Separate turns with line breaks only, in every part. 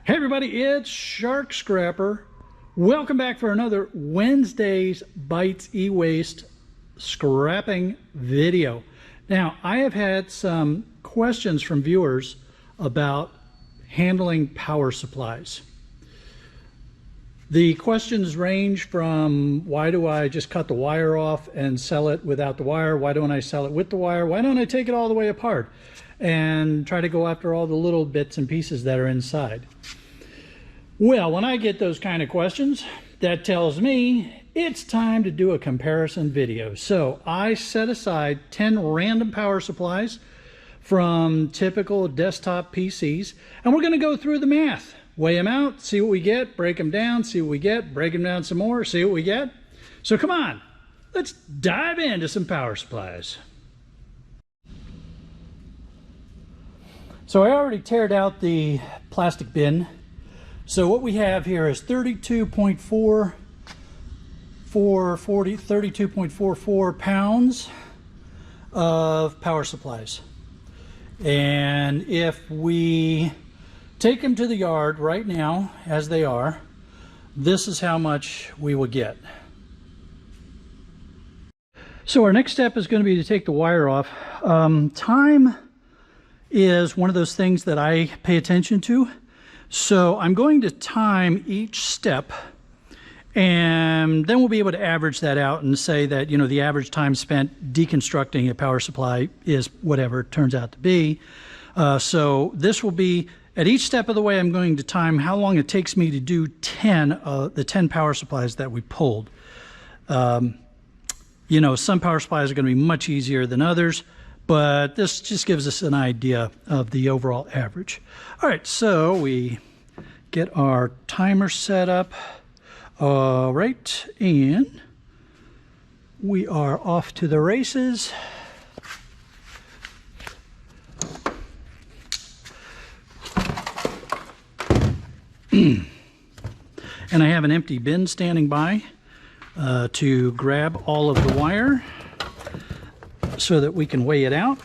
Hey everybody, it's Shark Scrapper. Welcome back for another Wednesday's Bites E-Waste scrapping video. Now, I have had some questions from viewers about handling power supplies. The questions range from, why do I just cut the wire off and sell it without the wire? Why don't I sell it with the wire? Why don't I take it all the way apart and try to go after all the little bits and pieces that are inside? Well, when I get those kind of questions, that tells me it's time to do a comparison video. So I set aside 10 random power supplies from typical desktop PCs, and we're going to go through the math. Weigh them out, see what we get, break them down, see what we get, break them down some more, see what we get. So come on, let's dive into some power supplies. So I already teared out the plastic bin. So what we have here is 32.44 pounds of power supplies. And if we take them to the yard right now, as they are, this is how much we will get. So our next step is going to be to take the wire off. Time is one of those things that I pay attention to. So I'm going to time each step, and then we'll be able to average that out and say that, you know, the average time spent deconstructing a power supply is whatever it turns out to be. So this will be, at each step of the way, I'm going to time how long it takes me to do the 10 power supplies that we pulled. You know, some power supplies are going to be much easier than others, but this just gives us an idea of the overall average. All right, so we get our timer set up. All right, and we are off to the races. And I have an empty bin standing by to grab all of the wire so that we can weigh it out.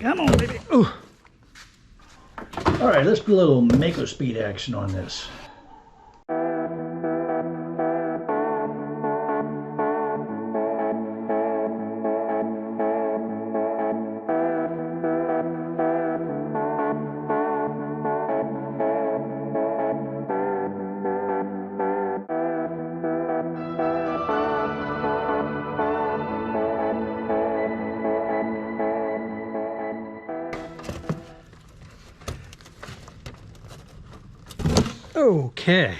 Come on, baby. Ooh. All right, let's put a little Mako speed action on this. Okay,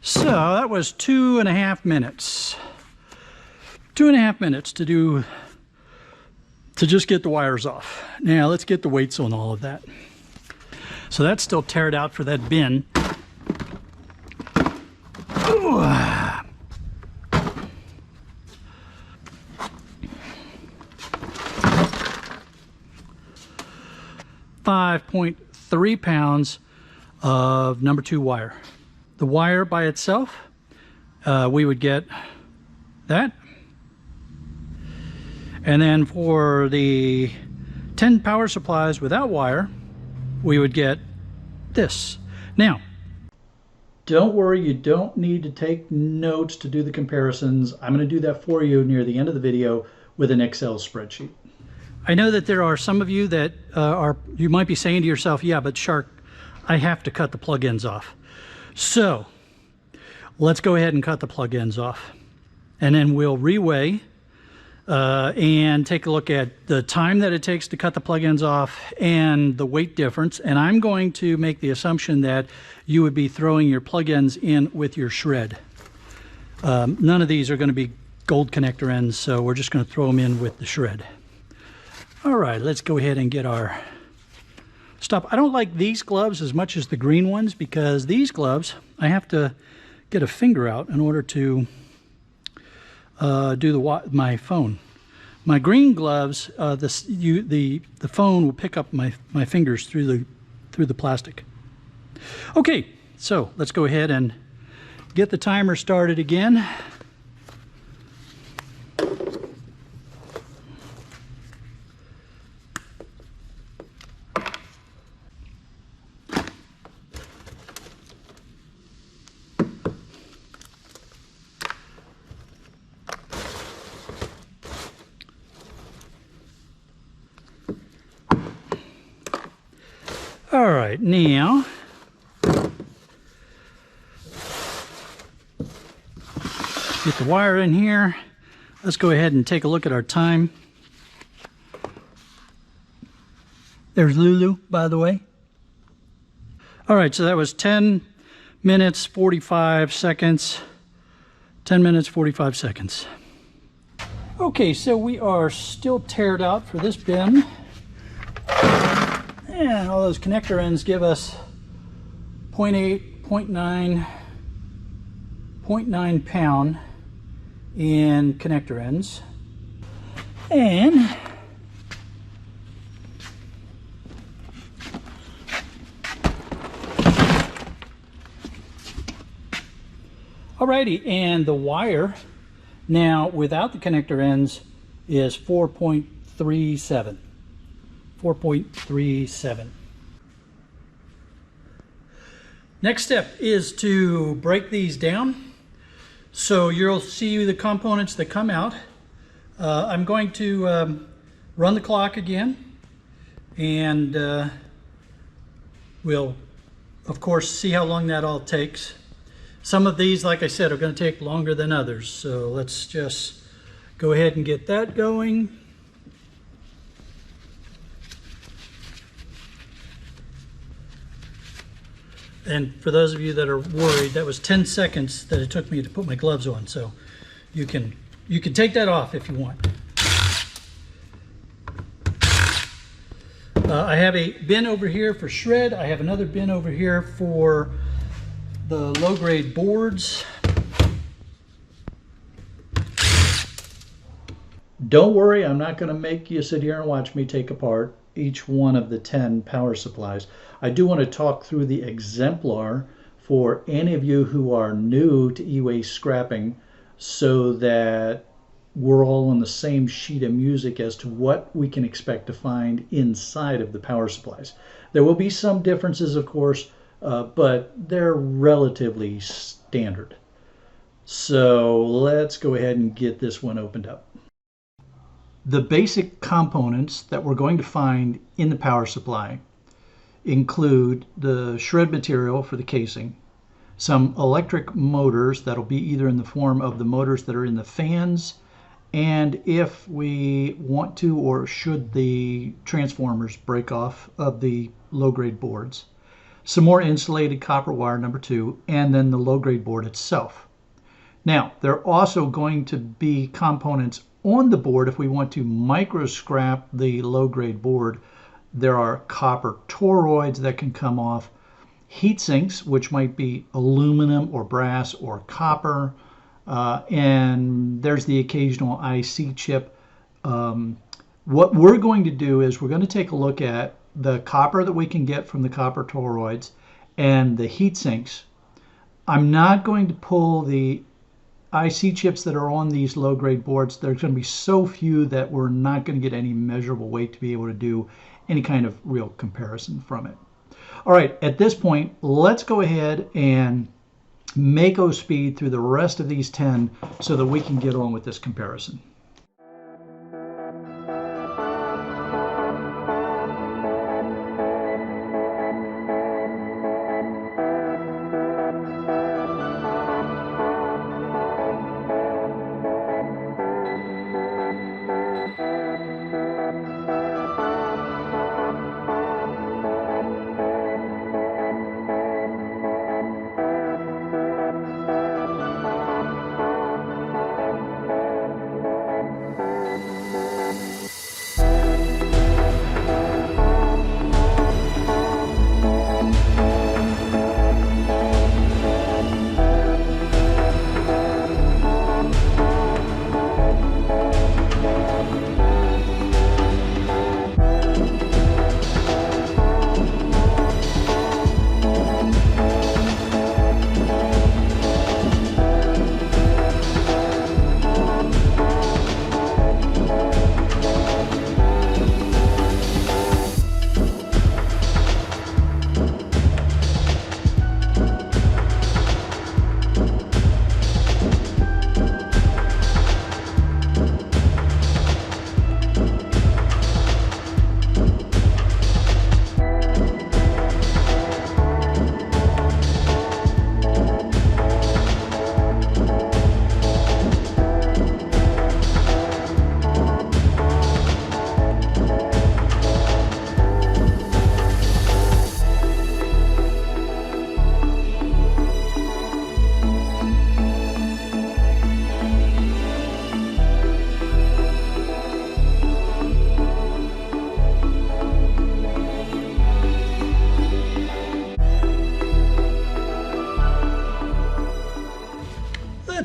so that was 2.5 minutes. 2.5 minutes to just get the wires off. Now let's get the weights on all of that. So that's still teared out for that bin. Ooh. 5.3 pounds of number 2 wire. The wire by itself, we would get that. And then for the 10 power supplies without wire, we would get this. Now, don't worry, you don't need to take notes to do the comparisons. I'm going to do that for you near the end of the video with an Excel spreadsheet. I know that there are some of you that you might be saying to yourself, yeah, but Shark, I have to cut the plug-ins off. So let's go ahead and cut the plug-ins off, and then we'll reweigh and take a look at the time that it takes to cut the plug-ins off and the weight difference. And I'm going to make the assumption that you would be throwing your plug-ins in with your shred. None of these are going to be gold connector ends, so we're just going to throw them in with the shred. All right, let's go ahead and get our stop. I don't like these gloves as much as the green ones, because these gloves, I have to get a finger out in order to do my phone. My green gloves, the phone will pick up my fingers through the plastic. Okay, so let's go ahead and get the timer started again. All right, now get the wire in here. Let's go ahead and take a look at our time. There's Lulu, by the way. All right, so that was 10 minutes, 45 seconds. 10 minutes, 45 seconds. Okay, so we are still tared out for this bin. And all those connector ends give us 0.8, 0.9, 0.9 pound in connector ends. And alrighty, and the wire now without the connector ends is 4.37. 4.37. Next step is to break these down. So you'll see the components that come out. I'm going to run the clock again, and we'll of course see how long that all takes. Some of these, like I said, are going to take longer than others, so let's just go ahead and get that going. And for those of you that are worried, that was 10 seconds that it took me to put my gloves on, so you can take that off if you want. I have a bin over here for shred. I have another bin over here for the low-grade boards. Don't worry, I'm not going to make you sit here and watch me take apart each one of the 10 power supplies. I do want to talk through the exemplar for any of you who are new to e-waste scrapping, so that we're all on the same sheet of music as to what we can expect to find inside of the power supplies. There will be some differences, of course, but they're relatively standard. So let's go ahead and get this one opened up. The basic components that we're going to find in the power supply include the shred material for the casing, some electric motors that'll be either in the form of the motors that are in the fans, and if we want to or should the transformers break off of the low-grade boards, some more insulated copper wire, number 2, and then the low-grade board itself. Now, there are also going to be components on the board if we want to micro scrap the low-grade board. There are copper toroids that can come off, heat sinks, which might be aluminum or brass or copper, and there's the occasional IC chip. What we're going to do is we're going to take a look at the copper that we can get from the copper toroids and the heat sinks. I'm not going to pull the IC chips that are on these low-grade boards. There's going to be so few that we're not going to get any measurable weight to be able to do any kind of real comparison from it. All right, at this point, let's go ahead and make speed through the rest of these 10 so that we can get on with this comparison.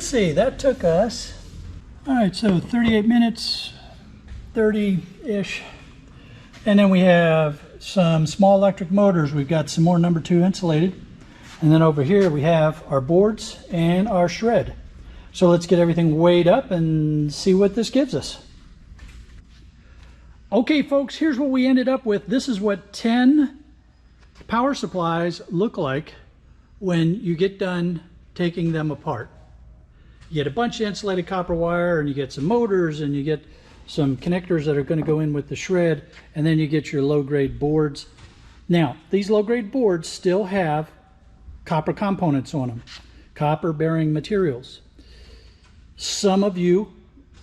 let's see, that took us, all right, so 38 minutes, 30-ish. And then we have some small electric motors. We've got some more number 2 insulated. And then over here we have our boards and our shred. So let's get everything weighed up and see what this gives us. Okay folks, here's what we ended up with. This is what 10 power supplies look like when you get done taking them apart. You get a bunch of insulated copper wire, and you get some motors, and you get some connectors that are going to go in with the shred, and then you get your low-grade boards. Now, these low-grade boards still have copper components on them, copper-bearing materials. Some of you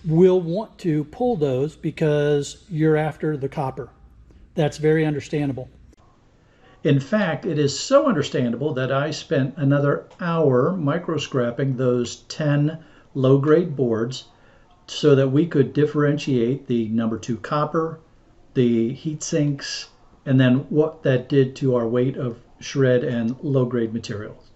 will want to pull those because you're after the copper. That's very understandable. In fact, it is so understandable that I spent another hour micro-scrapping those 10 low-grade boards so that we could differentiate the number 2 copper, the heat sinks, and then what that did to our weight of shred and low-grade materials.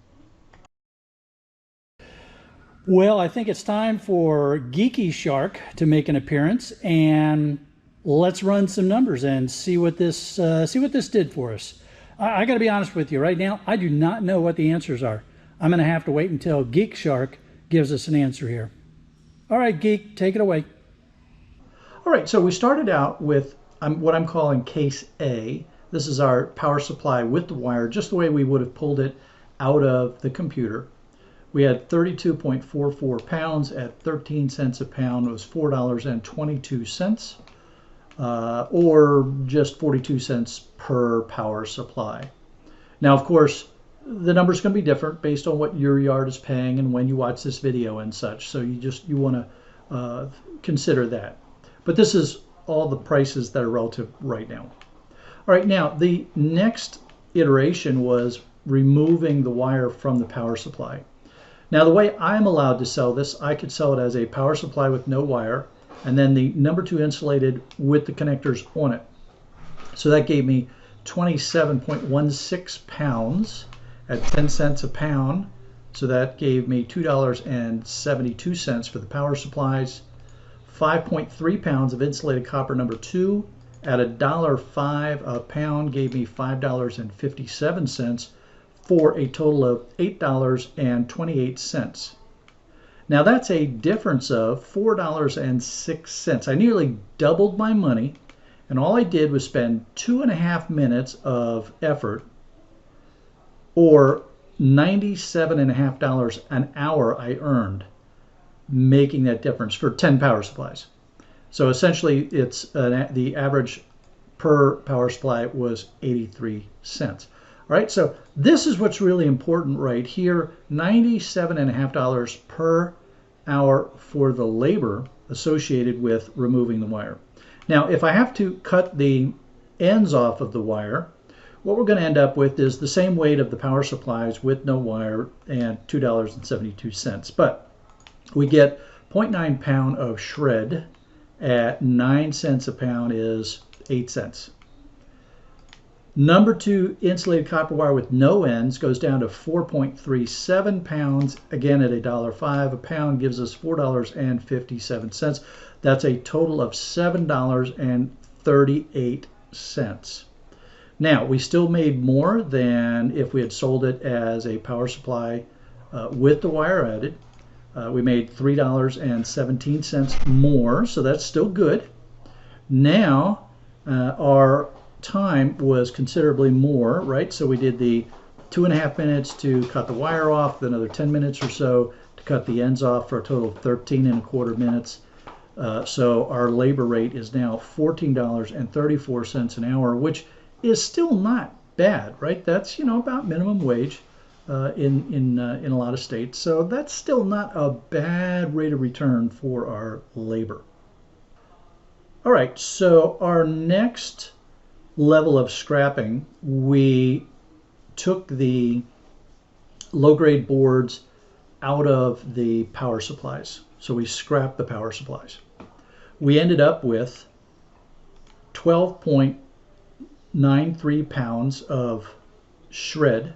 Well, I think it's time for Geeky Shark to make an appearance, and let's run some numbers and see what this did for us. I got to be honest with you right now. I do not know what the answers are. I'm going to have to wait until Geek Shark gives us an answer here. All right, Geek, take it away. All right, so we started out with what I'm calling case A. This is our power supply with the wire, just the way we would have pulled it out of the computer. We had 32.44 pounds at 13 cents a pound. It was $4.22, or just 42 cents per power supply. Now, of course, the number's going to be different based on what your yard is paying and when you watch this video and such. So you want to consider that. But this is all the prices that are relative right now. All right, now the next iteration was removing the wire from the power supply. Now, the way I'm allowed to sell this, I could sell it as a power supply with no wire, and then the number 2 insulated with the connectors on it. So that gave me 27.16 pounds at 10 cents a pound. So that gave me $2.72 for the power supplies. 5.3 pounds of insulated copper number 2 at $1.05 a pound gave me $5.57 for a total of $8.28. Now that's a difference of $4.06. I nearly doubled my money, and all I did was spend 2.5 minutes of effort, or $97.50 an hour I earned making that difference for 10 power supplies. So essentially it's the average per power supply was 83 cents. All right, so this is what's really important right here, $97.50 per hour for the labor associated with removing the wire. Now, if I have to cut the ends off of the wire, what we're going to end up with is the same weight of the power supplies with no wire and $2.72. But we get 0.9 pound of shred at 9 cents a pound is 8 cents. Number 2 insulated copper wire with no ends goes down to 4.37 pounds. Again, at $1.05 a pound gives us $4.57. That's a total of $7.38. Now, we still made more than if we had sold it as a power supply with the wire added. We made $3.17 more, so that's still good. Now, our time was considerably more, right? So we did the 2.5 minutes to cut the wire off, then another 10 minutes or so to cut the ends off for a total of 13.25 minutes. So our labor rate is now $14.34 an hour, which is still not bad, right? That's, about minimum wage in a lot of states. So that's still not a bad rate of return for our labor. All right, so our next level of scrapping, we took the low-grade boards out of the power supplies. So we scrapped the power supplies. We ended up with 12.93 pounds of shred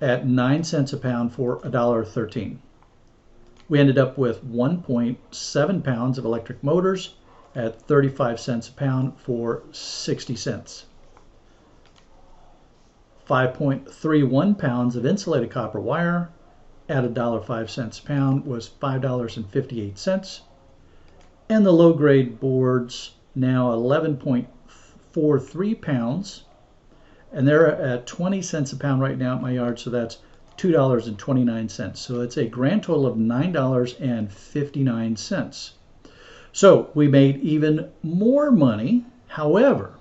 at 9 cents a pound for $1.13. We ended up with 1.7 pounds of electric motors at 35 cents a pound for 60 cents. 5.31 pounds of insulated copper wire at $1.05 a pound was $5.58. And the low grade boards now 11.43 pounds, and they're at 20 cents a pound right now at my yard, so that's $2.29. So it's a grand total of $9.59. So we made even more money. However,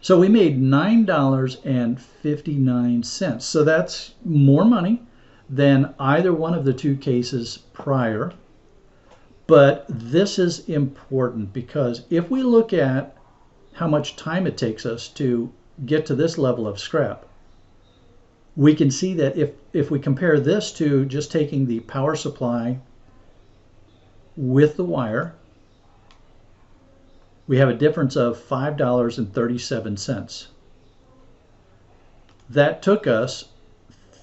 so we made $9.59. So that's more money than either one of the two cases prior. But this is important because if we look at how much time it takes us to get to this level of scrap, we can see that if we compare this to just taking the power supply with the wire, we have a difference of $5.37. That took us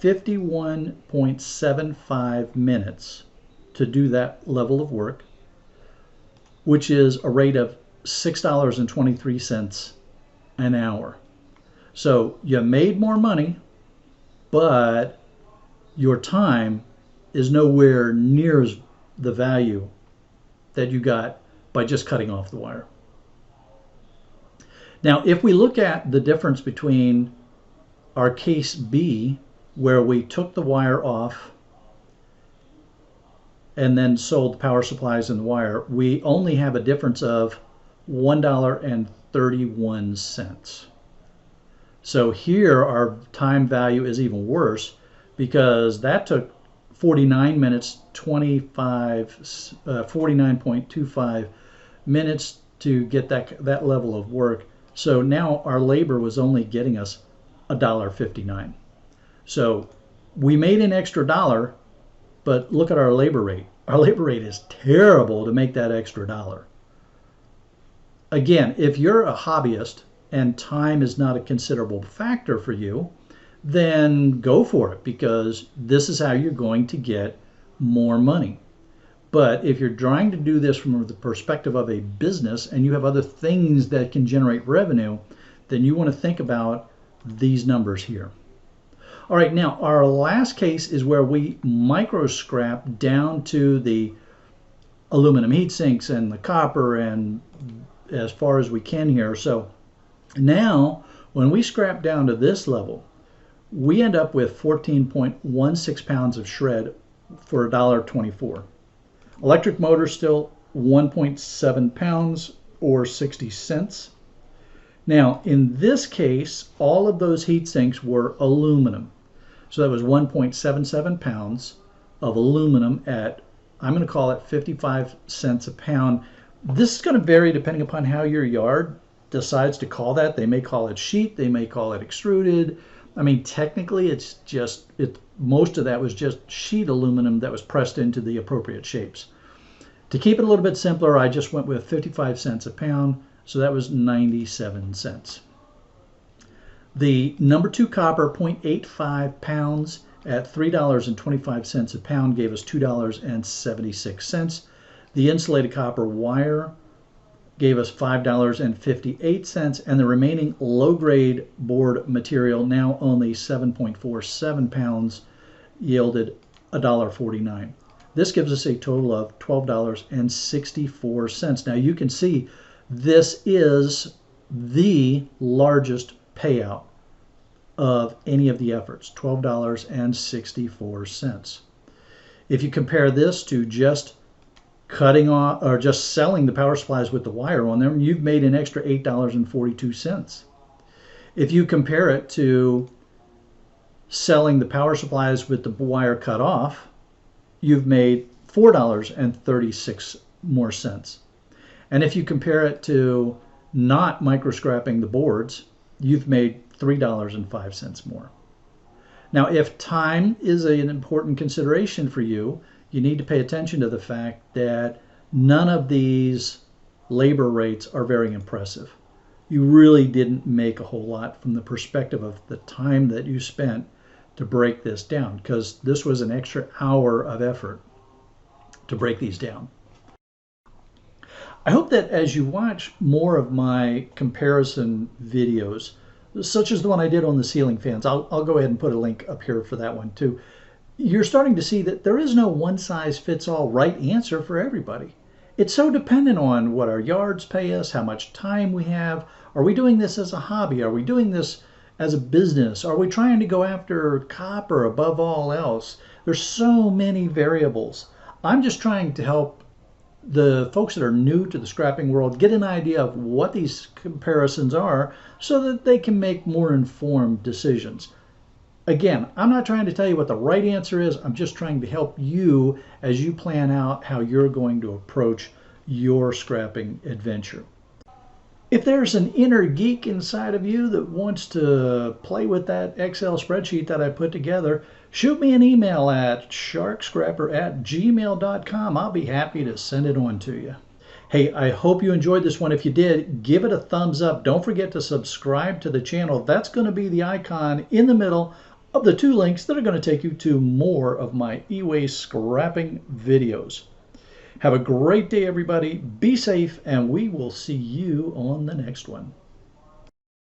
51.75 minutes to do that level of work, which is a rate of $6.23 an hour. So you made more money, but your time is nowhere near the value that you got by just cutting off the wire. Now, if we look at the difference between our case B, where we took the wire off and then sold the power supplies and the wire, we only have a difference of $1.31. So here our time value is even worse because that took 49 minutes, 49.25 minutes to get that level of work. So now our labor was only getting us $1.59. So we made an extra dollar, but look at our labor rate. Our labor rate is terrible to make that extra dollar. Again, if you're a hobbyist and time is not a considerable factor for you, then go for it because this is how you're going to get more money. But if you're trying to do this from the perspective of a business and you have other things that can generate revenue, then you want to think about these numbers here. All right, now our last case is where we micro scrap down to the aluminum heat sinks and the copper and as far as we can here. So now when we scrap down to this level, we end up with 14.16 pounds of shred for $1.24. Electric motor still 1.7 pounds or 60 cents. Now, in this case, all of those heat sinks were aluminum. So that was 1.77 pounds of aluminum at, I'm going to call it 55 cents a pound. This is going to vary depending upon how your yard decides to call that. They may call it sheet, they may call it extruded. I mean, technically, most of that was just sheet aluminum that was pressed into the appropriate shapes. To keep it a little bit simpler, I just went with 55 cents a pound, so that was 97 cents. The number 2 copper, 0.85 pounds at $3.25 a pound gave us $2.76. The insulated copper wire gave us $5.58, and the remaining low-grade board material, now only 7.47 pounds, yielded $1.49. This gives us a total of $12.64. Now you can see this is the largest payout of any of the efforts, $12.64. If you compare this to just cutting off or just selling the power supplies with the wire on them, you've made an extra $8.42. If you compare it to selling the power supplies with the wire cut off, you've made $4.36 more cents. And if you compare it to not micro scrapping the boards, you've made $3.05 more. Now, if time is an important consideration for you, you need to pay attention to the fact that none of these labor rates are very impressive. You really didn't make a whole lot from the perspective of the time that you spent to break this down, because this was an extra hour of effort. to break these down. I hope that as you watch more of my comparison videos, such as the one I did on the ceiling fans, I'll go ahead and put a link up here for that one too, you're starting to see that there is no one-size-fits-all right answer for everybody. It's so dependent on what our yards pay us, how much time we have. Are we doing this as a hobby? Are we doing this as a business? Are we trying to go after copper above all else? There's so many variables. I'm just trying to help the folks that are new to the scrapping world get an idea of what these comparisons are so that they can make more informed decisions. Again, I'm not trying to tell you what the right answer is. I'm just trying to help you as you plan out how you're going to approach your scrapping adventure. If there's an inner geek inside of you that wants to play with that Excel spreadsheet that I put together, shoot me an email at sharkscrapper@gmail.com. I'll be happy to send it on to you. Hey, I hope you enjoyed this one. If you did, give it a thumbs up. Don't forget to subscribe to the channel. That's going to be the icon in the middle of the two links that are going to take you to more of my e-waste scrapping videos. Have a great day, everybody. Be safe, and we will see you on the next one.